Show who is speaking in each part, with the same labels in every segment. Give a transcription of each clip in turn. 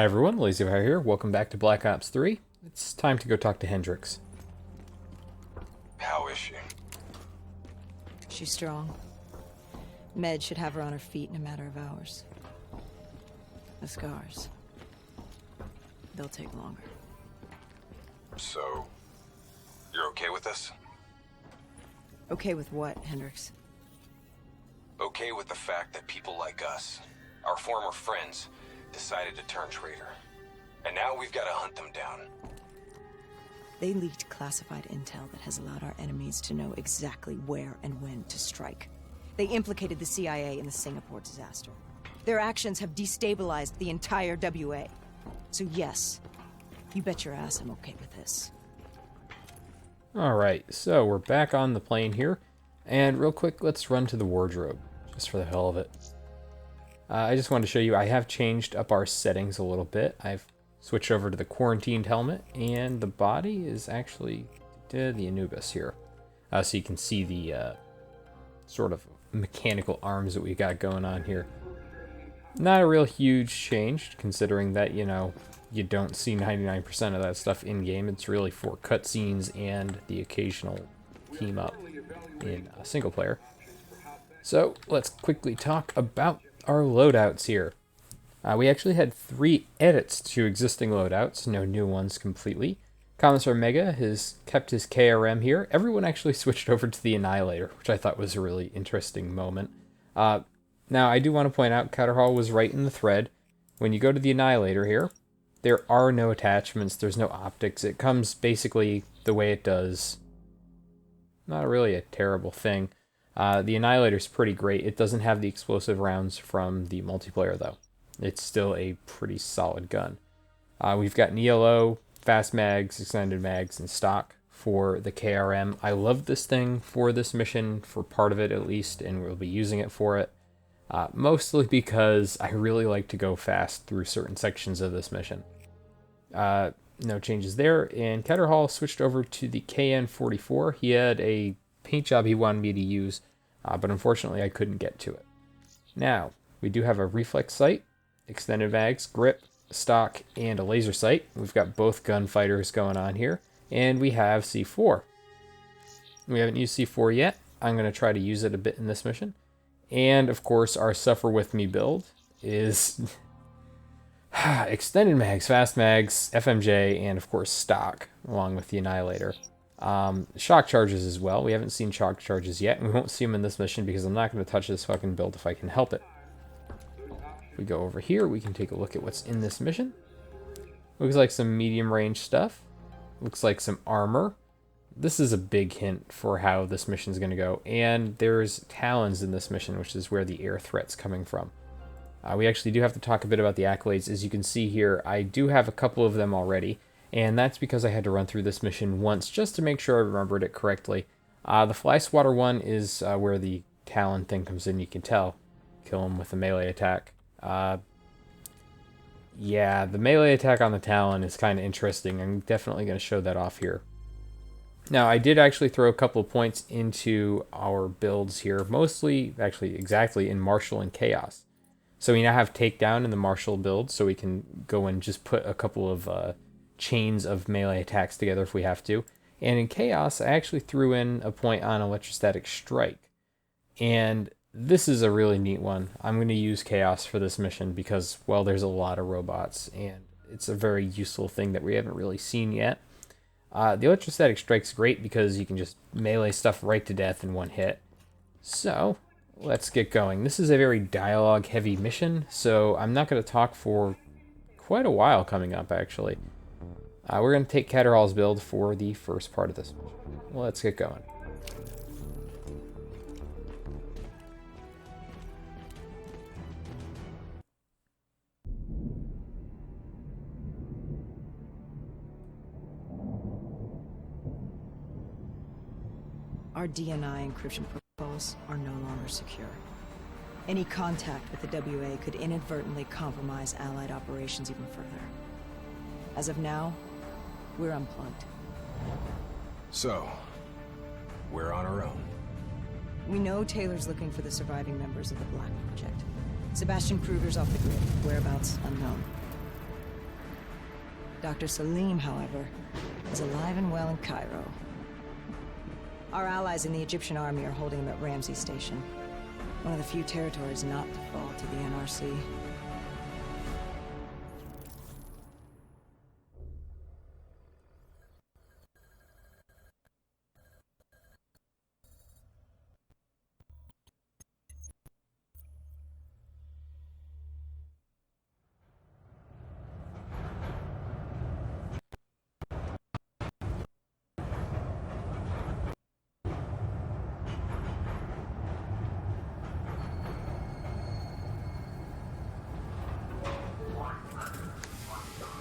Speaker 1: Hi everyone, LazyFire here. Welcome back to Black Ops 3. It's time to go talk to Hendrix.
Speaker 2: How is she?
Speaker 3: She's strong. Med should have her on her feet in a matter of hours. The scars, they'll take longer.
Speaker 2: So, you're okay with this?
Speaker 3: Okay with what, Hendrix?
Speaker 2: Okay with the fact that people like us, our former friends, decided to turn traitor. And now we've got to hunt them down.
Speaker 3: They leaked classified intel that has allowed our enemies to know exactly where and when to strike. They implicated the CIA in the Singapore disaster. Their actions have destabilized the entire WA. So yes, you bet your ass I'm okay with this.
Speaker 1: Alright, so we're back on the plane here. And real quick, let's run to the wardrobe, just for the hell of it. I just wanted to show you, I have changed up our settings a little bit. I've switched over to the quarantined helmet, and the body is actually the Anubis here. So you can see the sort of mechanical arms that we got going on here. Not a real huge change, considering that, you know, you don't see 99% of that stuff in-game. It's really for cutscenes and the occasional team-up in single player. So, let's quickly talk about our loadouts here. We actually had 3 edits to existing loadouts, no new ones completely. Commissar Mega has kept his KRM here. Everyone actually switched over to the Annihilator, which I thought was a really interesting moment. Now, I do want to point out, Catterhall was right in the thread. When you go to the Annihilator here, there are no attachments, there's no optics. It comes basically the way it does. Not really a terrible thing. The Annihilator's pretty great. It doesn't have the explosive rounds from the multiplayer, though. It's still a pretty solid gun. We've got an ELO, fast mags, extended mags, and stock for the KRM. I love this thing for this mission, for part of it at least, and we'll be using it for it. Mostly because I really like to go fast through certain sections of this mission. No changes there. And Catterhall switched over to the KN-44. He had a paint job he wanted me to use, but unfortunately I couldn't get to it. Now, we do have a reflex sight, extended mags, grip, stock, and a laser sight. We've got both gunfighters going on here. And we have C4. We haven't used C4 yet. I'm going to try to use it a bit in this mission. And, of course, our Suffer With Me build is extended mags, fast mags, FMJ, and, of course, stock, along with the Annihilator. Shock charges as well. We haven't seen shock charges yet, and we won't see them in this mission because I'm not going to touch this fucking build if I can help it. If we go over here, we can take a look at what's in this mission. Looks like some medium-range stuff. Looks like some armor. This is a big hint for how this mission is going to go. And there's Talons in this mission, which is where the air threat's coming from. We actually do have to talk a bit about the accolades. As you can see here, I do have a couple of them already. And that's because I had to run through this mission once just to make sure I remembered it correctly. The Fly Swatter one is where the Talon thing comes in, you can tell. Kill him with a melee attack. Yeah, the melee attack on the Talon is kind of interesting. I'm definitely going to show that off here. Now, I did actually throw a couple of points into our builds here, mostly, actually, exactly in Martial and Chaos. So we now have Takedown in the Martial build, so we can go and just put a couple of chains of melee attacks together if we have to. And in Chaos, I actually threw in a point on Electrostatic Strike. And this is a really neat one. I'm going to use Chaos for this mission because, well, there's a lot of robots, and it's a very useful thing that we haven't really seen yet. The Electrostatic Strike's great because you can just melee stuff right to death in one hit. So, let's get going. This is a very dialogue-heavy mission, so I'm not going to talk for quite a while coming up, actually. We're going to take Catterhall's build for the first part of this mission. Let's get going.
Speaker 3: Our DNI encryption protocols are no longer secure. Any contact with the WA could inadvertently compromise Allied operations even further. As of now, we're unplugged.
Speaker 2: So, we're on our own.
Speaker 3: We know Taylor's looking for the surviving members of the Black Project. Sebastian Kruger's off the grid, whereabouts unknown. Dr. Salim, however, is alive and well in Cairo. Our allies in the Egyptian army are holding him at Ramsey Station, one of the few territories not to fall to the NRC.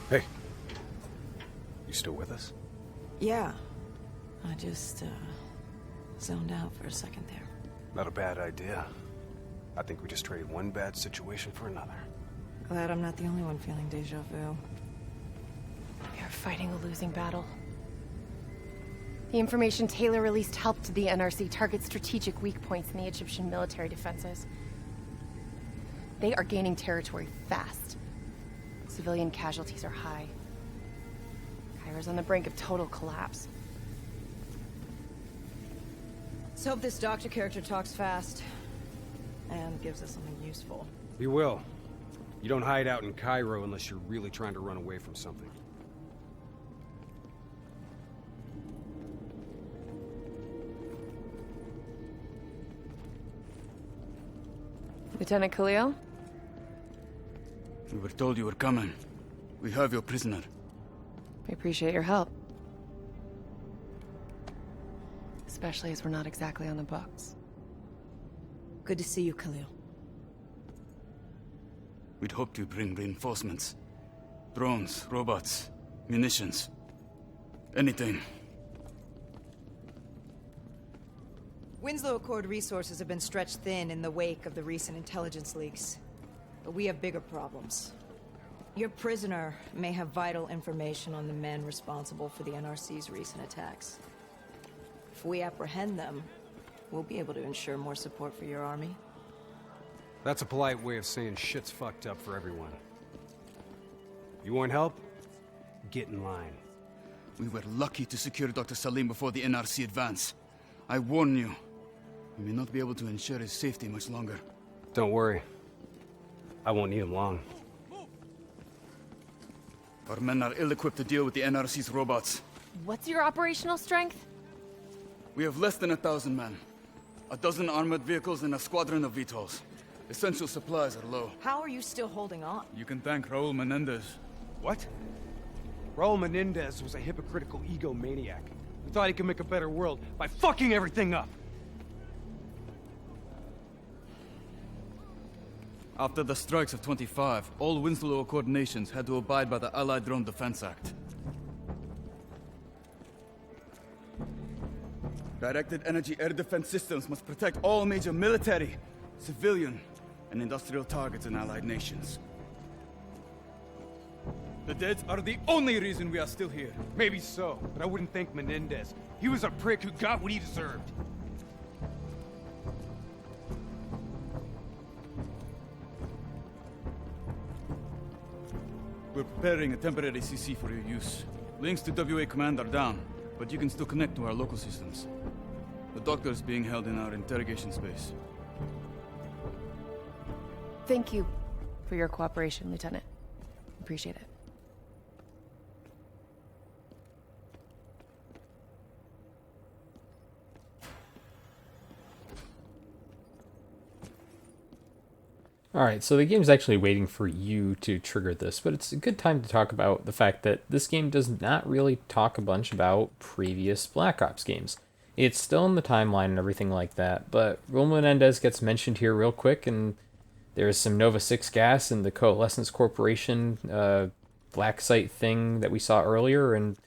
Speaker 4: Hey. You still with us?
Speaker 3: Yeah. I just, zoned out for a second there.
Speaker 4: Not a bad idea. I think we just traded one bad situation for another.
Speaker 3: Glad I'm not the only one feeling deja vu.
Speaker 5: We are fighting a losing battle. The information Taylor released helped the NRC target strategic weak points in the Egyptian military defenses. They are gaining territory fast. Civilian casualties are high. Cairo's on the brink of total collapse.
Speaker 3: Let's hope this doctor character talks fast and gives us something useful.
Speaker 4: He will. You don't hide out in Cairo unless you're really trying to run away from something.
Speaker 5: Lieutenant Khalil?
Speaker 6: We were told you were coming. We have your prisoner.
Speaker 5: We appreciate your help. Especially as we're not exactly on the books.
Speaker 3: Good to see you, Khalil.
Speaker 6: We'd hoped to bring reinforcements. Drones, robots, munitions. Anything.
Speaker 3: Winslow Accord resources have been stretched thin in the wake of the recent intelligence leaks. But we have bigger problems. Your prisoner may have vital information on the men responsible for the NRC's recent attacks. If we apprehend them, we'll be able to ensure more support for your army.
Speaker 4: That's a polite way of saying shit's fucked up for everyone. You want help? Get in line.
Speaker 6: We were lucky to secure Dr. Salim before the NRC advance. I warn you, we may not be able to ensure his safety much longer.
Speaker 4: Don't worry. I won't need him long.
Speaker 6: Our men are ill-equipped to deal with the NRC's robots.
Speaker 5: What's your operational strength?
Speaker 6: We have less than 1,000 men. 12 armored vehicles and a squadron of VTOLs. Essential supplies are low.
Speaker 3: How are you still holding on?
Speaker 6: You can thank Raul Menendez.
Speaker 4: What? Raul Menendez was a hypocritical egomaniac who thought he could make a better world by fucking everything up.
Speaker 6: After the strikes of 25, all Winslow Accord nations had to abide by the Allied Drone Defense Act. Directed energy air defense systems must protect all major military, civilian, and industrial targets in Allied nations. The dead are the only reason we are still here.
Speaker 4: Maybe so, but I wouldn't thank Menendez. He was a prick who got what he deserved.
Speaker 6: We're preparing a temporary CC for your use. Links to WA Command are down, but you can still connect to our local systems. The doctor is being held in our interrogation space.
Speaker 5: Thank you for your cooperation, Lieutenant. Appreciate it.
Speaker 1: Alright, so the game's actually waiting for you to trigger this, but it's a good time to talk about the fact that this game does not really talk a bunch about previous Black Ops games. It's still in the timeline and everything like that, but Raul Menendez gets mentioned here real quick, and there's some Nova 6 gas and the Coalescence Corporation black site thing that we saw earlier, and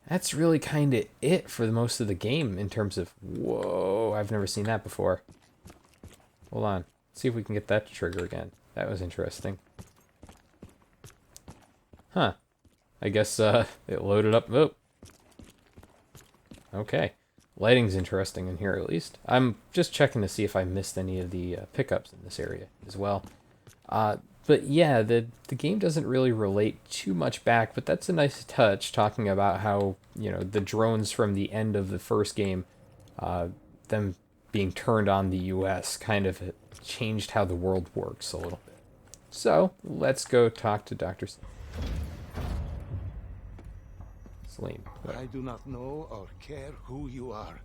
Speaker 1: that's really kind of it for the most of the game in terms of, whoa, I've never seen that before. Hold on. See if we can get that to trigger again. That was interesting. Huh. I guess it loaded up. Oh. Okay. Lighting's interesting in here at least. I'm just checking to see if I missed any of the pickups in this area as well. But yeah, the game doesn't really relate too much back, but that's a nice touch, talking about how, you know, the drones from the end of the first game, them being turned on the US, kind of changed how the world works a little bit. So, let's go talk to Dr. Salim.
Speaker 7: I do not know or care who you are,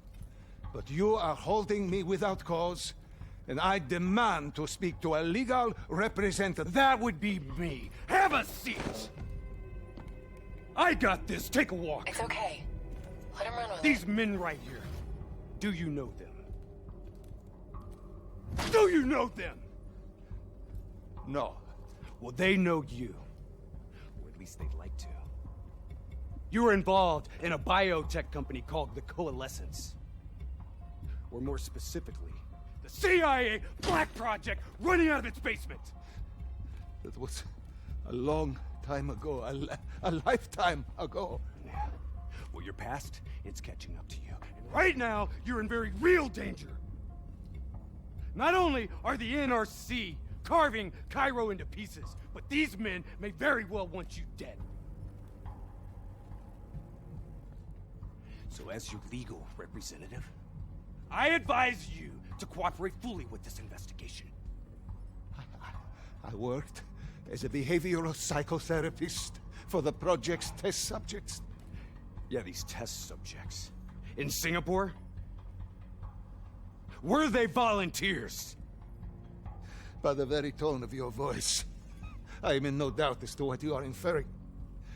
Speaker 7: but you are holding me without cause, and I demand to speak to a legal representative.
Speaker 4: That would be me. Have a seat. I got this. Take a walk.
Speaker 5: It's okay. Let him run with
Speaker 4: These men right here. Do you know them? Do you know them?
Speaker 7: No.
Speaker 4: Well, they know you. Or at least they'd like to. You were involved in a biotech company called the Coalescence. Or more specifically, the CIA Black Project running out of its basement.
Speaker 7: That was a long time ago, a lifetime ago.
Speaker 4: Yeah. Well, your past, it's catching up to you. And right now, you're in very real danger. Not only are the NRC carving Cairo into pieces, but these men may very well want you dead. So as your legal representative, I advise you to cooperate fully with this investigation.
Speaker 7: I worked as a behavioral psychotherapist for the project's test subjects.
Speaker 4: Yeah, these test subjects. In Singapore? Were they volunteers?
Speaker 7: By the very tone of your voice, I am in no doubt as to what you are inferring.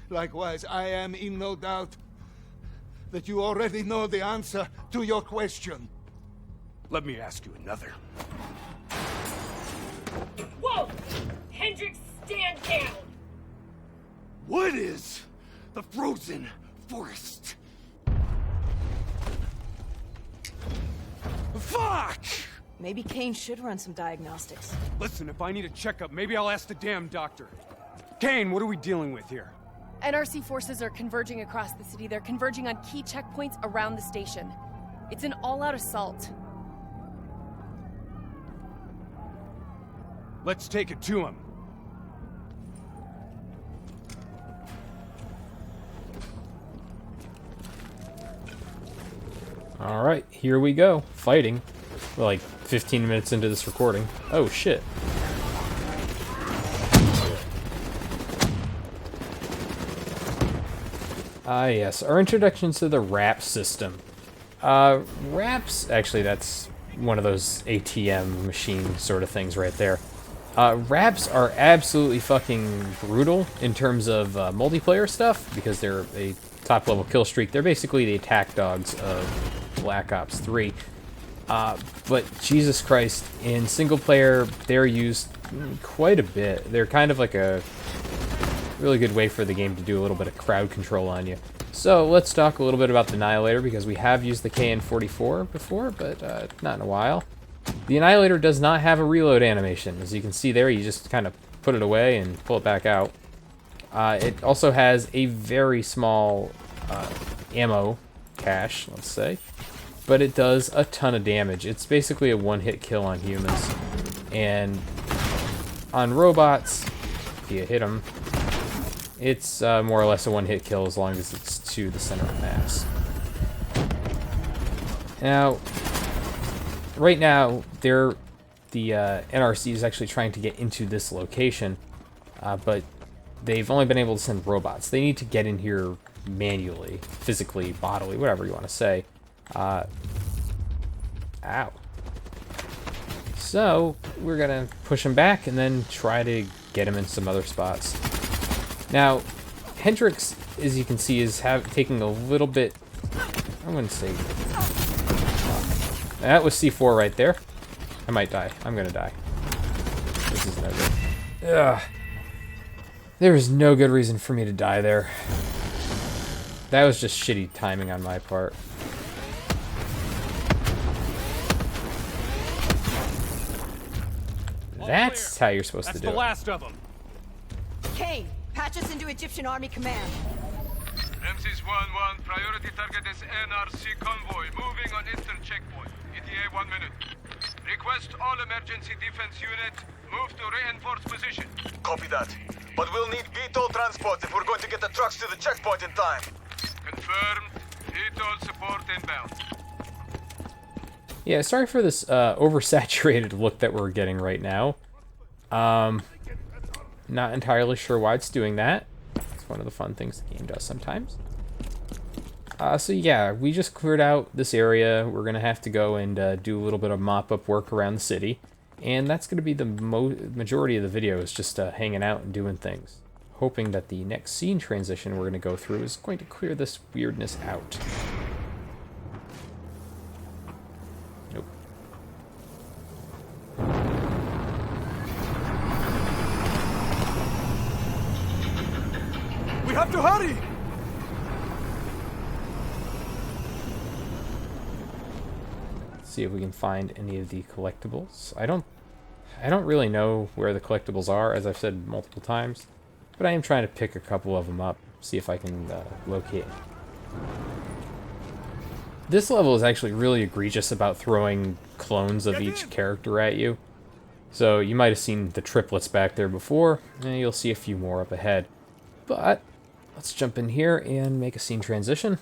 Speaker 7: Likewise, I am in no doubt that you already know the answer to your question.
Speaker 4: Let me ask you another.
Speaker 8: Whoa! Hendricks, stand down!
Speaker 4: What is the frozen forest? Fuck!
Speaker 3: Maybe Kane should run some diagnostics.
Speaker 4: Listen, if I need a checkup, maybe I'll ask the damn doctor. Kane, what are we dealing with here?
Speaker 5: NRC forces are converging across the city. They're converging on key checkpoints around the station. It's an all-out assault.
Speaker 4: Let's take it to him.
Speaker 1: Alright, here we go. Fighting. We're like 15 minutes into this recording. Oh shit. Ah yes, our introduction to the RAP system. RAPs, actually that's one of those ATM machine sort of things right there. RAPs are absolutely fucking brutal in terms of multiplayer stuff, because they're a top level kill streak. They're basically the attack dogs of Black Ops 3. But Jesus Christ, in single player, they're used quite a bit. They're kind of like a really good way for the game to do a little bit of crowd control on you. So let's talk a little bit about the Annihilator, because we have used the KN-44 before, but not in a while. The Annihilator does not have a reload animation. As you can see there, you just kind of put it away and pull it back out. It also has a very small ammo cache, let's say, but it does a ton of damage. It's basically a one-hit kill on humans, and on robots, if you hit them, it's more or less a one-hit kill as long as it's to the center of mass. Now, right now, the NRC is actually trying to get into this location, but they've only been able to send robots. They need to get in here manually, physically, bodily, whatever you want to say. Ow. So, we're gonna push him back and then try to get him in some other spots. Now, Hendricks, as you can see, is taking a little bit... I wouldn't say... that was C4 right there. I might die. I'm gonna die. This is no good. Ugh. There is no good reason for me to die there. That was just shitty timing on my part. That's how you're supposed to do it.
Speaker 4: That's the last of them.
Speaker 3: Kane, patch us into Egyptian Army Command.
Speaker 9: MC's 1-1, priority target is NRC convoy, moving on eastern checkpoint. ETA 1 minute. Request all emergency defense unit, Move to reinforced position.
Speaker 10: Copy that. But we'll need VTOL transport if we're going to get the trucks to the checkpoint in time.
Speaker 9: Confirmed. VTOL support inbound.
Speaker 1: Yeah, sorry for this oversaturated look that we're getting right now. Not entirely sure why it's doing that. It's one of the fun things the game does sometimes. So yeah, we just cleared out this area. We're going to have to go and do a little bit of mop-up work around the city. And that's going to be the majority of the video, is just hanging out and doing things. Hoping that the next scene transition we're going to go through is going to clear this weirdness out. Nope.
Speaker 6: We have to hurry!
Speaker 1: See if we can find any of the collectibles. I don't really know where the collectibles are, as I've said multiple times, but I am trying to pick a couple of them up, see if I can locate them. This level is actually really egregious about throwing clones of each character at you. So you might have seen the triplets back there before, and you'll see a few more up ahead. But let's jump in here and make a scene transition.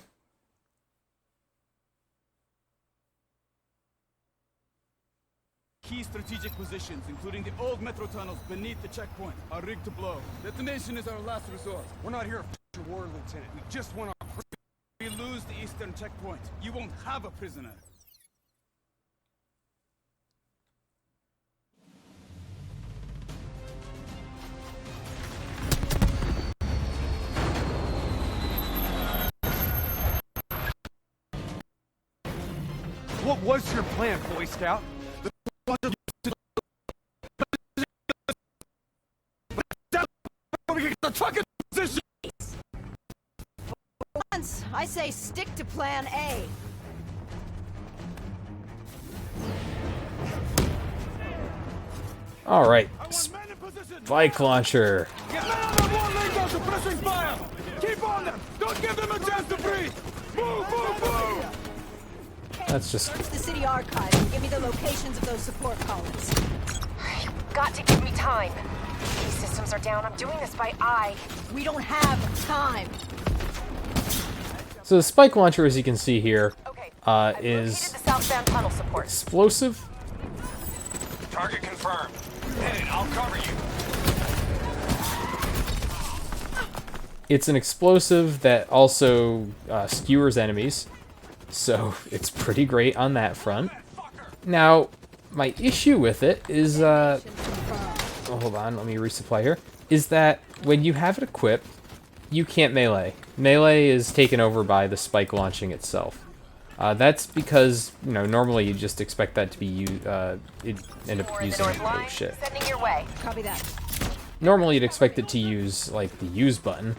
Speaker 6: Key strategic positions, including the old metro tunnels beneath the checkpoint, are rigged to blow. Detonation is our last resort.
Speaker 4: We're not here for war, Lieutenant. We just want our...
Speaker 6: If we lose the eastern checkpoint, you won't have a prisoner.
Speaker 4: What was your plan, Boy Scout?
Speaker 10: The truck in position!
Speaker 3: Once, I say stick to plan A.
Speaker 1: Alright, spike launcher.
Speaker 10: Get men on the wall, Lingo, suppressing fire! Keep on them! Don't give them a chance to breathe! Move, move, move!
Speaker 1: That's just...
Speaker 3: Search the city archives and give me the locations of those support columns.
Speaker 5: You've got to give me time. These systems are down. I'm doing this by eye.
Speaker 3: We don't have time.
Speaker 1: So the spike launcher, as you can see here,
Speaker 5: is
Speaker 1: is
Speaker 5: the southbound tunnel support.
Speaker 1: Explosive.
Speaker 2: Target confirmed. Hit it, I'll cover you.
Speaker 1: It's an explosive that also skewers enemies, so it's pretty great on that front. Now, my issue with it is, oh, hold on, let me resupply here, is that when you have it equipped, you can't melee. Melee is taken over by the spike launching itself. That's because, you know, normally you just expect that to be used, it end up using, oh shit.
Speaker 5: Sending your way.
Speaker 3: Copy that.
Speaker 1: Normally you'd expect it to use, like, the use button,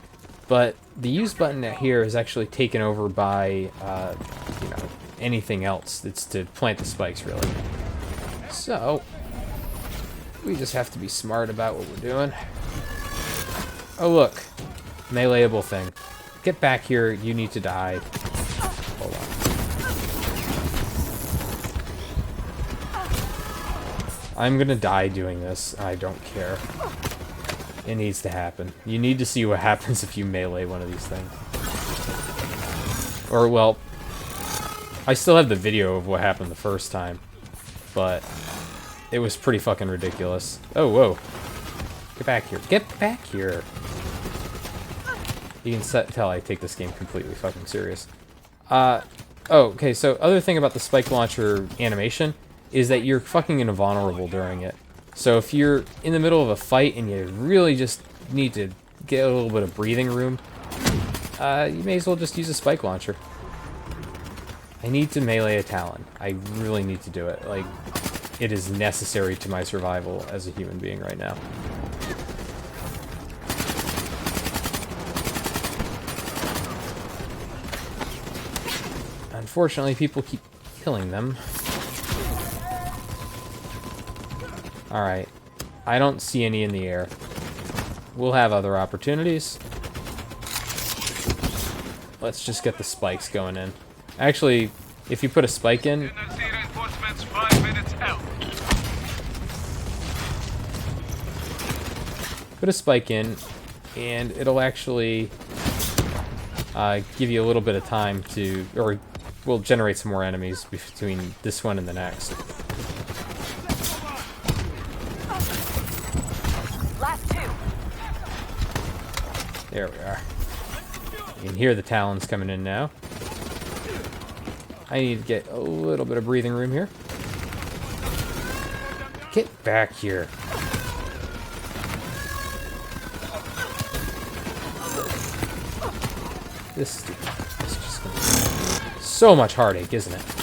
Speaker 1: but the use button here is actually taken over by, you know, anything else. It's to plant the spikes, really. So, we just have to be smart about what we're doing. Oh, look. Meleeable thing. Get back here, you need to die. Hold on. I'm gonna die doing this. I don't care. It needs to happen. You need to see what happens if you melee one of these things. Or, well, I still have the video of what happened the first time, but it was pretty fucking ridiculous. Oh, whoa. Get back here. Get back here. You can tell I take this game completely fucking serious. Oh, okay, so other thing about the spike launcher animation is that you're fucking invulnerable during it. So if you're in the middle of a fight and you really just need to get a little bit of breathing room, you may as well just use a spike launcher. I need to melee a Talon. I really need to do it. Like, it is necessary to my survival as a human being right now. Unfortunately, people keep killing them. Alright. I don't see any in the air. We'll have other opportunities. Let's just get the spikes going in. Actually, if you put a spike in... put a spike in, and it'll actually give you a little bit of time to, or will generate some more enemies between this one and the next.
Speaker 11: Last two.
Speaker 1: There we are. You can hear the Talons coming in now. I need to get a little bit of breathing room here. Get back here. This is just gonna be so much heartache, isn't it?